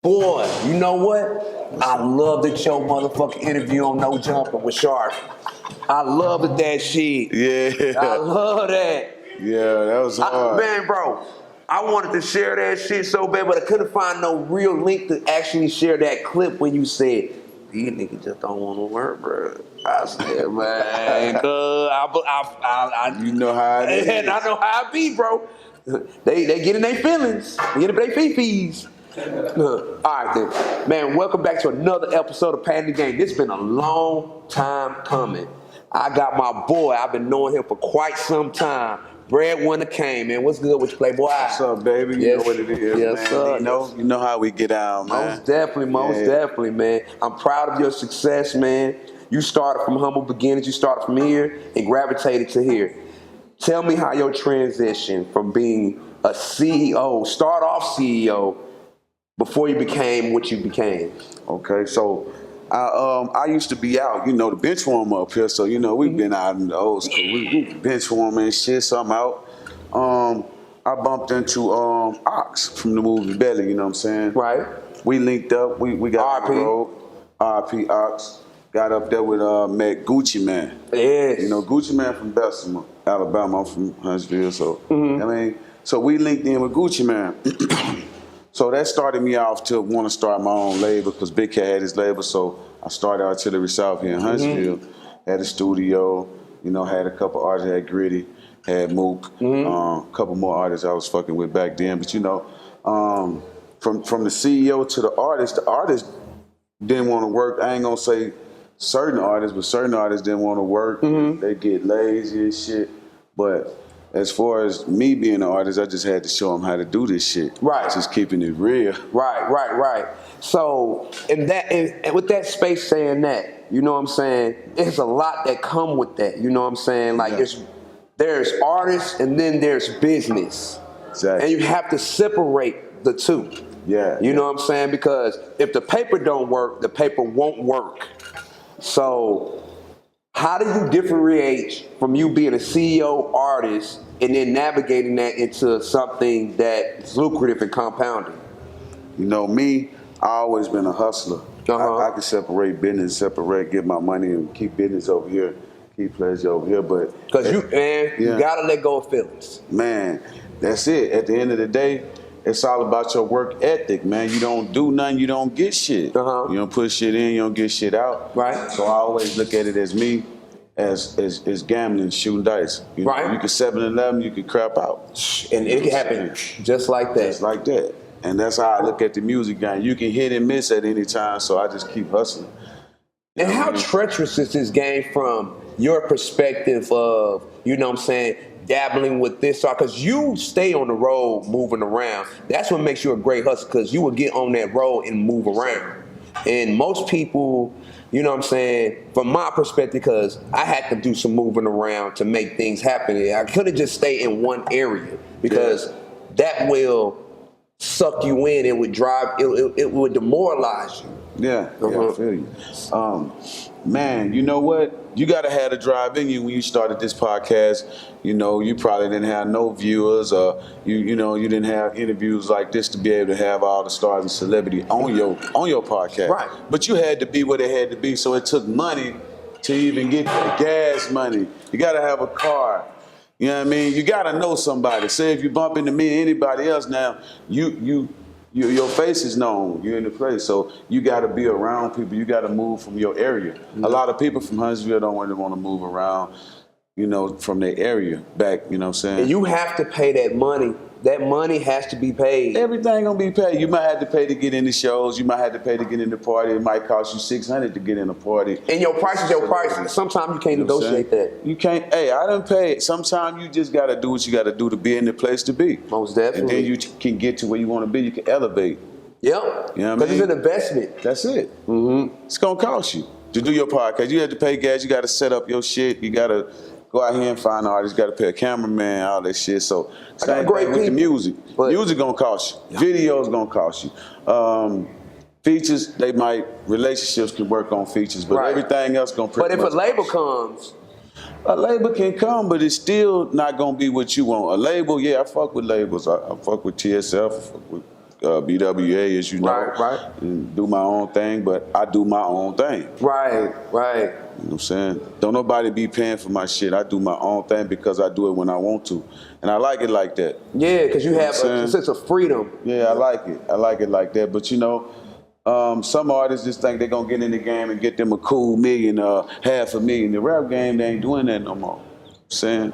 Boy, you know what? I love that your motherfucking interview on No Jumper with Sharp. I love that shit. Yeah. I love that. Yeah, that was hard. Man, bro, I wanted to share that shit so bad, but I couldn't find no real link to actually share that clip when you said, these niggas just don't want to work, bro. I said, man, you know how it is. And I know how I be, bro. They get in their feelings. They get in their fee-fees. All right, then. Man, welcome back to another episode of Patent the Game. This has been a long time coming. I got my boy. I've been knowing him for quite some time. Breadwinner Kane, man. What's good with you, Playboy? What's up, baby? You know what it is, yes, man. Sir. You know how we get out, man. Most definitely, man. I'm proud of your success, man. You started from humble beginnings. You started from here and gravitated to here. Tell me how your transition from being a CEO, start off CEO, before you became what you became. Okay, so I used to be out, the bench warmer up here. So, we've been out in the old school. We bench warming and shit, so I'm out. I bumped into Ox from the movie Belly, you know what I'm saying? Right. We linked up, we got on the road. R.I.P. Ox. Got up there with met Gucci Man. Yes. Gucci Man from Bessemer, Alabama. I'm from Huntsville, so so we linked in with Gucci Man. So that started me off to want to start my own label because Big Cat had his label. So I started Artillery South here in Huntsville. Had a studio, had a couple artists, had Gritty, had Mook, a couple more artists I was fucking with back then. But from the CEO to the artist didn't want to work. I ain't gonna say certain artists, but certain artists didn't want to work. They get lazy and shit. But as far as me being an artist, I just had to show them how to do this shit. Right. Just keeping it real. Right. So, and with that space saying that, you know what I'm saying, there's a lot that come with that, you know what I'm saying? Like there's artists and then there's business. Exactly. And you have to separate the two. Yeah. You know what I'm saying? Because if the paper don't work, the paper won't work. So how do you differentiate from you being a CEO artist and then navigating that into something that's lucrative and compounding? Me, I always been a hustler. I can separate business, get my money and keep business over here, keep pleasure over here. But because you gotta let go of feelings. Man, that's it. At the end of the day, it's all about your work ethic, man. You don't do nothing, you don't get shit. You don't put shit in, you don't get shit out. Right. So I always look at it as me. As gambling, shooting dice. You can 7-11, you can crap out. And it can happen just like that. Just like that. And that's how I look at the music game. You can hit and miss at any time, so I just keep hustling. And how treacherous is this game from your perspective of, dabbling with this? Because you stay on the road moving around. That's what makes you a great hustler, because you will get on that road and move around. And most people, from my perspective, because I had to do some moving around to make things happen. I couldn't just stay in one area because that will suck you in. It would drive, it would demoralize you. Yeah, I feel you. Man, you know what? You got to have the drive in you when you started this podcast. You probably didn't have no viewers, or you didn't have interviews like this to be able to have all the stars and celebrity on your podcast. Right. But you had to be what it had to be, so it took money to even get the gas money. You got to have a car. You know what I mean? You got to know somebody. Say if you bump into me or anybody else now, your face is known. You're in the place, so you got to be around people. You got to move from your area. A lot of people from Huntsville don't really want to move around, from their area back. You know what I'm saying? And you have to pay that money. That money has to be paid. Everything gonna be paid. You might have to pay to get in the shows. You might have to pay to get in the party. It might cost you $600 to get in a party. And your price is your price. Sometimes you can't negotiate that. You can't. Hey, I done paid. Sometimes you just gotta do what you gotta do to be in the place to be. Most definitely. And then you can get to where you want to be. You can elevate. Yep. You know what I mean? Because it's an investment. That's it. It's gonna cost you to do your podcast. You have to pay gas. You gotta set up your shit. You gotta go out here and find artists. You got to pay a cameraman, all that shit. So I got great with the music. Music gonna cost you. Videos gonna cost you. Features, relationships can work on features, but everything else gonna pretty much. But if a label comes, a label can come, but it's still not gonna be what you want. A label, I fuck with labels. I fuck with TSF. I fuck with BWA, as you know, Right. and do my own thing, but I do my own thing. Right. You know what I'm saying? Don't nobody be paying for my shit. I do my own thing because I do it when I want to. And I like it like that. Yeah, because you have what I'm a sense of freedom. Yeah, I like it. I like it like that. But you know, some artists just think they're going to get in the game and get them a cool million, $500,000. The rap game, they ain't doing that no more. You know what I'm saying?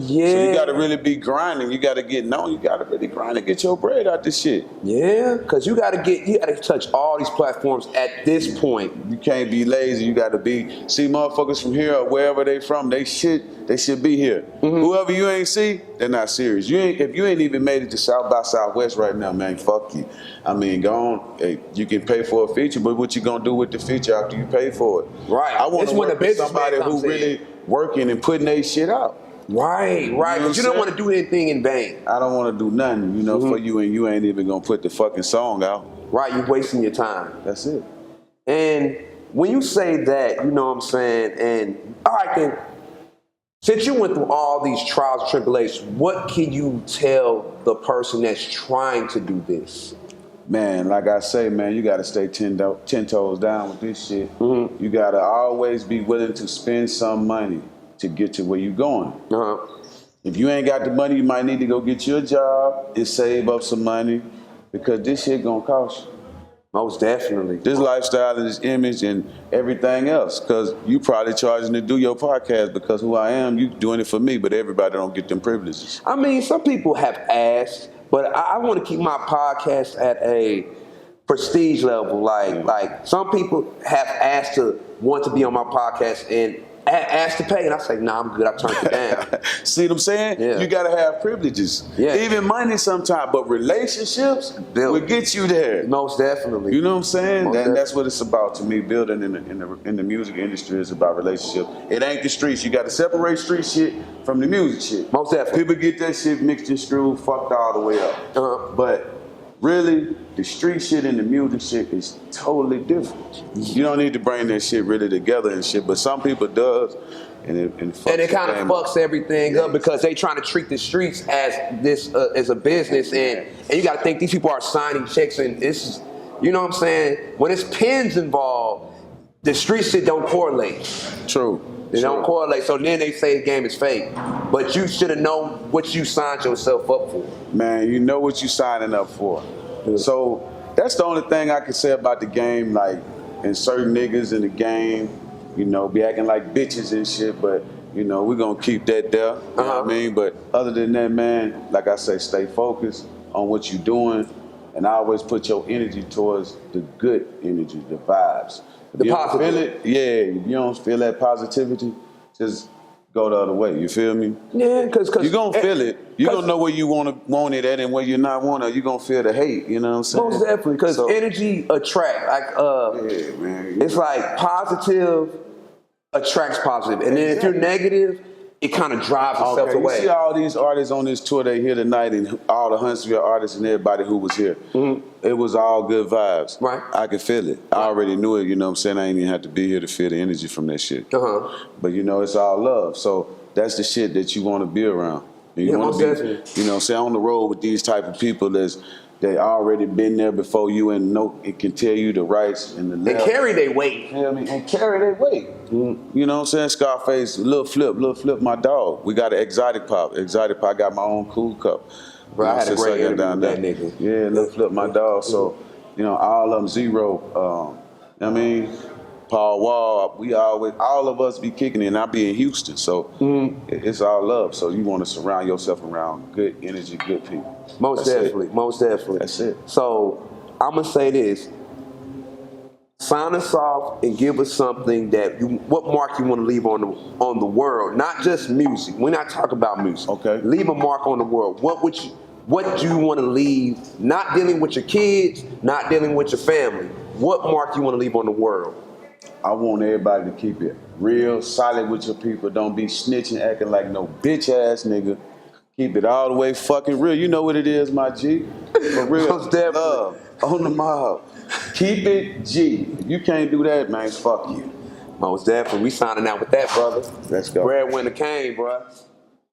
Yeah. So you got to really be grinding. You got to get known. You got to really grind and get your bread out this shit. Yeah, because you got to touch all these platforms at this point. You can't be lazy. You got to be, see motherfuckers from here or wherever they from, they should be here. Whoever you ain't see, they're not serious. If you ain't even made it to South by Southwest right now, man, fuck you. I mean, go on. Hey, you can pay for a feature, but what you gonna do with the feature after you pay for it? Right. I want to work with somebody who comes in. really working and putting their shit out. Right, because you don't want to do anything in vain. I don't want to do nothing, you know, for you, and you ain't even gonna put the fucking song out. Right, you're wasting your time. That's it. And when you say that, you know what I'm saying, and all right then, since you went through all these trials and tribulations, what can you tell the person that's trying to do this? Man, like I say, man, you got to stay 10 toes down with this shit. You got to always be willing to spend some money to get to where you're going. If you ain't got the money, you might need to go get you a job and save up some money because this shit gonna cost you. Most definitely. This lifestyle and this image and everything else, because you probably charging to do your podcast because who I am, you doing it for me, but everybody don't get them privileges. I mean, some people have asked, but I want to keep my podcast at a prestige level. Like some people have asked to want to be on my podcast and asked to pay, and I say, nah, I'm good. I turned it down. See what I'm saying? Yeah. You gotta have privileges. Yeah. Even money sometimes, but relationships will get you there. Most definitely. You know what I'm saying? Most That's what it's about to me. Building in the music industry is about relationship. It ain't the streets. You got to separate street shit from the music shit. Most definitely. People get that shit mixed and screwed, fucked all the way up. But really, the street shit and the music shit is totally different. You don't need to bring that shit really together and shit, but some people does, and it kind of fucks everything up because they trying to treat the streets as this as a business, and you got to think these people are signing checks, and it's, you know what I'm saying, when it's pens involved, the street shit don't correlate. True. They don't correlate, so then they say the game is fake. But you should have known what you signed yourself up for. Man, you know what you signing up for. So that's the only thing I can say about the game, like, and certain niggas in the game, you know, be acting like bitches and shit, but, you know, we're going to keep that there, you know what I mean? But other than that, man, like I say, stay focused on what you're doing, and always put your energy towards the good energy, the vibes. If you don't feel it, if you don't feel that positivity, just go the other way. You feel me? Yeah, because you're gonna feel it. You're gonna know where you want it at and where you're not want it. You're gonna feel the hate. You know what I'm saying? Most definitely, because energy attract. Yeah, man. It's like positive attracts positive, and then if you're negative, it kind of drives itself away. You see all these artists on this tour they here tonight, and all the Huntsville artists and everybody who was here. It was all good vibes. Right. I could feel it. I already knew it. You know what I'm saying? I ain't even have to be here to feel the energy from that shit. But you know, it's all love. So that's the shit that you want to be around. And you want to be, you know, say on the road with these type of people they already been there before you and know it can tell you the rights and the left. And carry their weight. You know what I mean? And carry their weight. You know what I'm saying? Scarface, Lil Flip, my dog. We got an exotic pop. Exotic pop, I got my own cool cup. Bro, I had a great interview with that nigga. Yeah, Lil Flip, my dog. So, you know, all of them Zero. I mean, Paul Wall, all of us be kicking it, and I be in Houston. So it's all love. So you want to surround yourself around good energy, good people. Most definitely. That's it. So I'm gonna say this: sign us off and give us something what mark you want to leave on the world, not just music. We're not talking about music. Okay. Leave a mark on the world. What do you want to leave? Not dealing with your kids, not dealing with your family. What mark you want to leave on the world? I want everybody to keep it real, solid with your people. Don't be snitching, acting like no bitch ass nigga. Keep it all the way fucking real. You know what it is, my G. For real. Love on the mob. Keep it G. If you can't do that, man, fuck you. Most definitely. We signing out with that, brother. Let's go. Breadwinner Kane, bro.